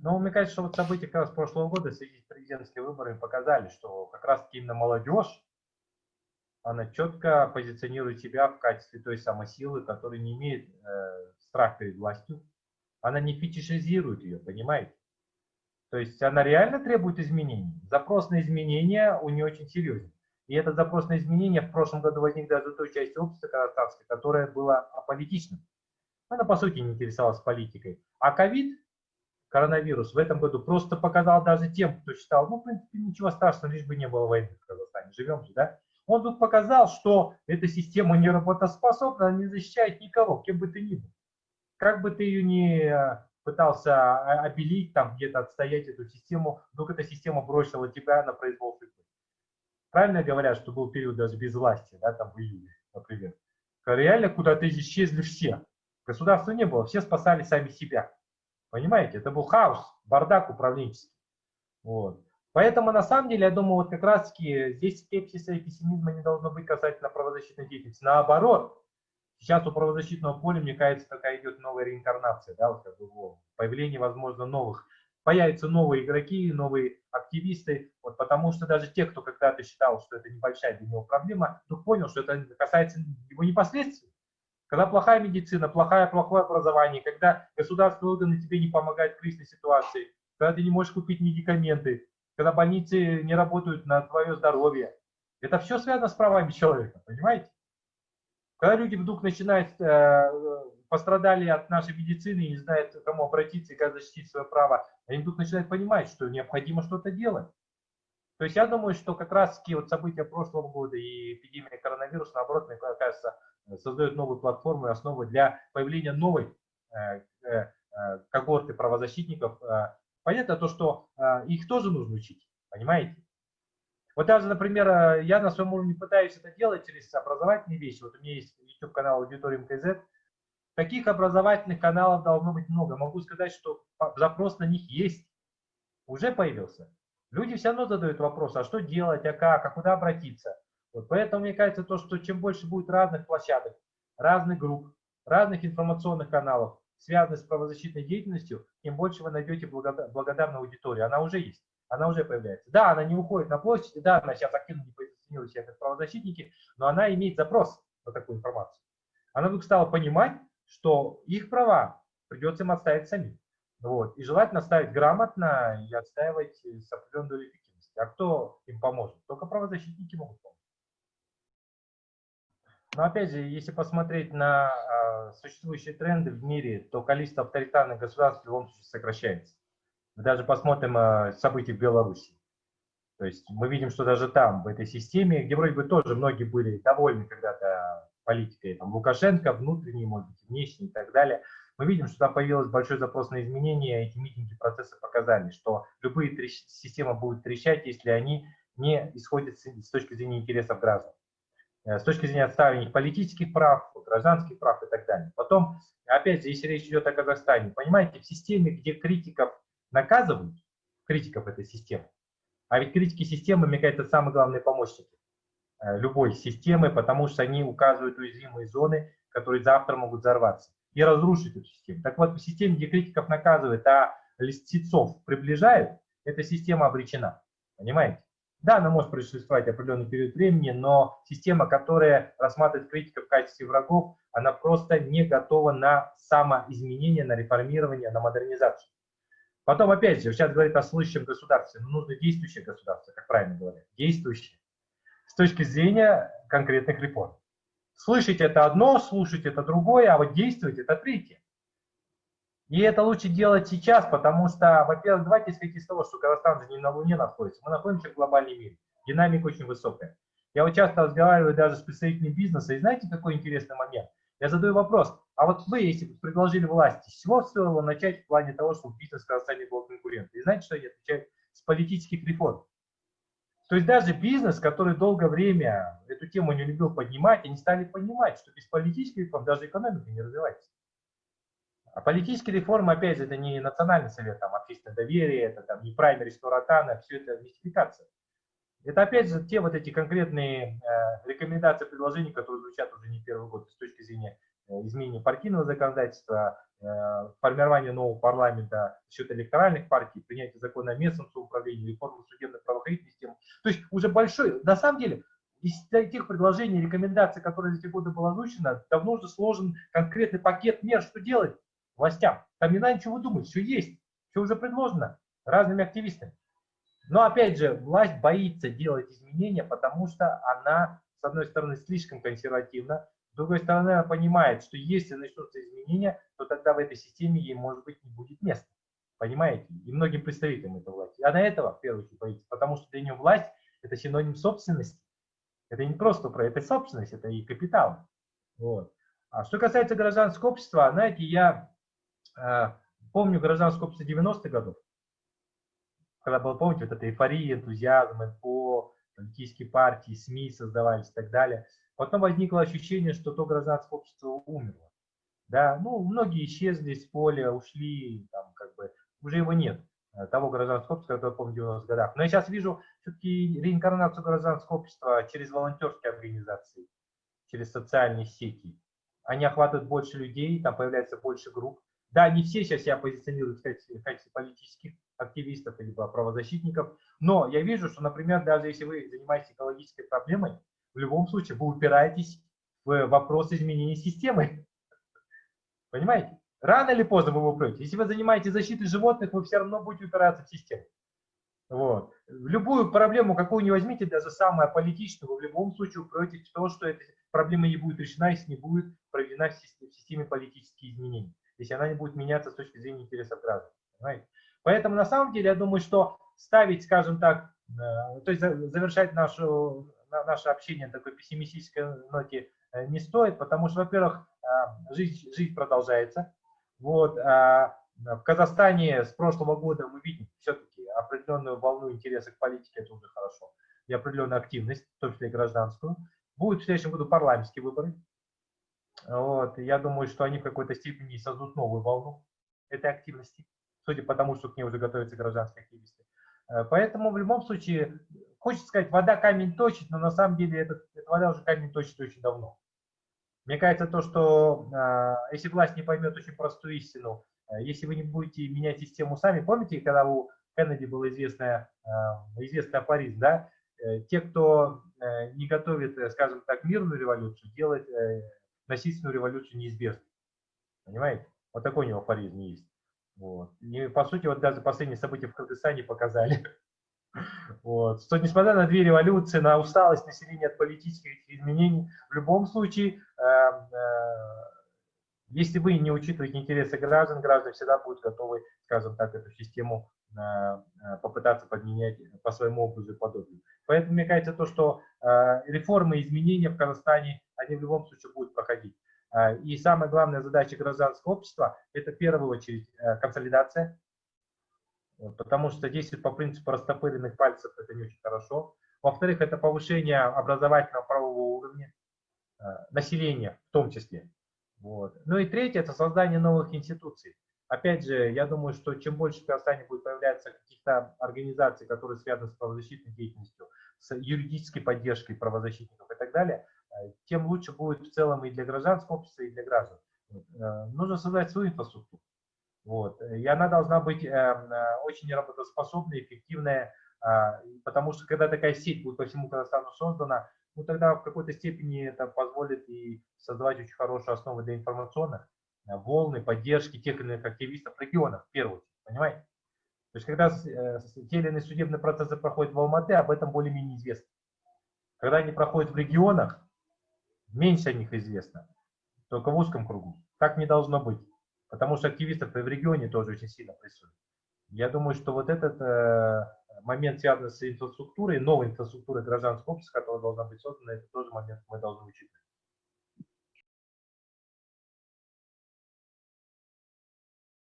Но мне кажется, что вот события как раз прошлого года в связи с президентскими выборами показали, что как раз именно молодежь, она четко позиционирует себя в качестве той самой силы, которая не имеет страх перед властью. Она не фетишизирует ее, понимаете? То есть она реально требует изменений. Запрос на изменения у нее очень серьезен. И этот запрос на изменения в прошлом году возник даже у той части общества казахстанской, которая была аполитичным. Она, по сути, не интересовалась политикой. А ковид, коронавирус, в этом году просто показал даже тем, кто считал, ну, в принципе, ничего страшного, лишь бы не было войны в Казахстане, живем же, да? Он тут показал, что эта система не работоспособна, она не защищает никого, кем бы ты ни был. Как бы ты ее ни пытался обелить, там где-то отстоять эту систему, вдруг эта система бросила тебя на произвол судьбы. Правильно говорят, что был период даже без власти, да, там в июле, например. Реально куда-то исчезли все. Государства не было, все спасали сами себя. Понимаете, это был хаос, бардак управленческий. Вот. Поэтому, на самом деле, я думаю, вот как раз-таки здесь скепсиса и пессимизма не должно быть касательно правозащитной деятельности. Наоборот, сейчас у правозащитного поля, мне кажется, такая идет новая реинкарнация, да, вот как бы появление, возможно, новых. Появятся новые игроки, новые активисты, вот, потому что даже те, кто когда-то считал, что это небольшая для него проблема, вдруг понял, что это касается его непосредственно. Когда плохая медицина, плохое образование, когда государственные органы тебе не помогают в кризисной ситуации, когда ты не можешь купить медикаменты, когда больницы не работают на твое здоровье. Это все связано с правами человека, понимаете? Когда люди вдруг начинают, пострадали от нашей медицины и не знают, к кому обратиться и как защитить свое право, они вдруг начинают понимать, что необходимо что-то делать. То есть я думаю, что как раз-таки вот события прошлого года и эпидемия коронавируса, наоборот, мне кажется, создают новую платформу и основу для появления новой когорты правозащитников. Понятно то, что их тоже нужно учить, понимаете? Вот даже, например, я на своем уровне пытаюсь это делать через образовательные вещи. Вот у меня есть YouTube-канал Аудитория МКЗ. Таких образовательных каналов должно быть много. Могу сказать, что запрос на них есть, уже появился. Люди все равно задают вопрос, а что делать, а как, а куда обратиться. Вот поэтому мне кажется, то, что чем больше будет разных площадок, разных групп, разных информационных каналов, связанных с правозащитной деятельностью, тем больше вы найдете благодарную аудиторию. Она уже есть, она уже появляется. Да, она не уходит на площади, да, она сейчас активно не позиционирует себя как правозащитники, но она имеет запрос на такую информацию. Она вдруг стала понимать, что их права придется им отставить самим. Вот. И желательно ставить грамотно и отстаивать с определенной долей эффективности. А кто им поможет? Только правозащитники могут помочь. Но опять же, если посмотреть на существующие тренды в мире, то количество авторитарных государств в любом случае сокращается. Мы даже посмотрим события в Беларуси. То есть мы видим, что даже там, в этой системе, где вроде бы тоже многие были довольны когда-то политикой, там, Лукашенко, внутренней, может быть, внешней и так далее, мы видим, что там появился большой запрос на изменения, эти митинги, процессы показали, что любые системы будут трещать, если они не исходят с точки зрения интересов граждан, с точки зрения отстаивания их политических прав, гражданских прав и так далее. Потом, опять же, если речь идет о Казахстане, понимаете, в системе, где критиков наказывают, критиков этой системы, а ведь критики системы, мне кажется, это самые главные помощники любой системы, потому что они указывают уязвимые зоны, которые завтра могут взорваться и разрушить эту систему. Так вот, в системе, где критиков наказывают, а льстецов приближают, эта система обречена. Понимаете? Да, она может просуществовать определенный период времени, но система, которая рассматривает критиков в качестве врагов, она просто не готова на самоизменение, на реформирование, на модернизацию. Потом, опять же, сейчас говорит о слышащем государстве, но нужно действующее государство, как правильно говорят, действующее, с точки зрения конкретных реформ. Слышать это одно, слушать это другое, а вот действовать это третье. И это лучше делать сейчас, потому что, во-первых, давайте исходить из того, что Казахстан же не на Луне находится, мы находимся в глобальном мире, динамика очень высокая. Я вот часто разговариваю даже с представителями бизнеса, и знаете, какой интересный момент? Я задаю вопрос, а вот вы, если бы предложили власти, с чего стоило начать в плане того, чтобы бизнес в Казахстане был конкурентным? И знаете, что они отвечают? С политических реформ. То есть даже бизнес, который долгое время эту тему не любил поднимать, они стали понимать, что без политических реформ даже экономика не развивается. А политические реформы, опять же, это не национальный совет, там, общественное доверие, это там, не праймерис Ротана, все это мистификация. Это опять же те вот эти конкретные рекомендации, предложения, которые звучат уже не первый год с точки зрения изменение партийного законодательства, формирование нового парламента за счет электоральных партий, принятие закона о местном самоуправлении, реформу судебно-правоохранительной системы. То есть уже большой, на самом деле, из тех предложений, рекомендаций, которые за эти годы было озвучено, давно уже сложен конкретный пакет мер, что делать властям. Там не надо ничего думать, все есть, все уже предложено разными активистами. Но опять же, власть боится делать изменения, потому что она, с одной стороны, слишком консервативна, с другой стороны, она понимает, что если начнутся изменения, то тогда в этой системе ей, может быть, не будет места. Понимаете? И многим представителям этой власти. Она этого, в первую очередь, боится, потому что для нее власть – это синоним собственности. Это не просто про это собственность, это и капитал. Вот. А что касается гражданского общества, знаете, я помню гражданское общество 90-х годов, когда было, помните, вот эта эйфория, энтузиазм, НПО, политические партии, СМИ создавались и так далее. Потом возникло ощущение, что то гражданское общество умерло. Да, ну, многие исчезли с поля, ушли, там, как бы, уже его нет, того гражданского общества, которое, помню, в 90-х годах. Но я сейчас вижу все-таки реинкарнацию гражданского общества через волонтерские организации, через социальные сети. Они охватывают больше людей, там появляется больше групп. Да, не все сейчас себя позиционируют в качестве политических активистов или правозащитников, но я вижу, что, например, даже если вы занимаетесь экологической проблемой, в любом случае вы упираетесь в вопрос изменения системы. Понимаете? Рано или поздно вы упрете. Если вы занимаетесь защитой животных, вы все равно будете упираться в систему. Вот. Любую проблему, какую не возьмите, даже самую политическую, вы в любом случае упретесь в то, что эта проблема не будет решена, если не будет проведена в системе политические изменения, если она не будет меняться с точки зрения интересов граждан. Понимаете? Поэтому на самом деле я думаю, что ставить, скажем так, то есть завершать наше общение на такой пессимистической ноте не стоит, потому что, во-первых, жизнь продолжается. Вот, в Казахстане с прошлого года мы видим все-таки определенную волну интереса к политике, это уже хорошо, и определенную активность, в том числе и гражданскую. Будут в следующем году парламентские выборы. Вот, я думаю, что они в какой-то степени создадут новую волну этой активности, судя по тому, что к ней уже готовятся гражданские активисты. Поэтому в любом случае, хочется сказать, вода камень точит, но на самом деле эта вода уже камень точит очень давно. Мне кажется, то, что если власть не поймет очень простую истину, если вы не будете менять систему сами, помните, когда у Кеннеди был известный афоризм, да? Те, кто не готовит, скажем так, мирную революцию, делает насильственную революцию неизбежной. Понимаете? Вот такой у него афоризм есть. Вот. И по сути, вот даже последние события в Кыргызстане показали, вот, что несмотря на две революции, на усталость населения от политических изменений, в любом случае, если вы не учитываете интересы граждан, граждане всегда будут готовы, скажем так, эту систему попытаться подменять по своему образу и подобию. Поэтому мне кажется, то, что реформы, изменения в Казахстане, они в любом случае будут проходить. И самая главная задача гражданского общества – это в первую очередь консолидация, потому что действовать по принципу растопыренных пальцев – это не очень хорошо. Во-вторых, это повышение образовательного правового уровня, населения в том числе. Вот. Ну и третье – это создание новых институций. Опять же, я думаю, что чем больше в Казахстане будет появляться каких-то организаций, которые связаны с правозащитной деятельностью, с юридической поддержкой правозащитников и так далее, тем лучше будет в целом и для гражданского общества, и для граждан. Вот. Нужно создать свою инфраструктуру. Вот. И она должна быть очень работоспособная, эффективная, потому что когда такая сеть будет по всему Казахстану создана, ну тогда в какой-то степени это позволит и создавать очень хорошие основы для информационных волны, поддержки тех или иных активистов в регионах, в первую очередь, понимаете? То есть когда те или иные судебные процессы проходят в Алматы, об этом более-менее известно. Когда они проходят в регионах, меньше о них известно, только в узком кругу. Так не должно быть, потому что активистов и в регионе тоже очень сильно прессуют. Я думаю, что вот этот момент, связанный с инфраструктурой, новой инфраструктурой гражданского общества, которая должна быть создана, это тоже момент мы должны учитывать.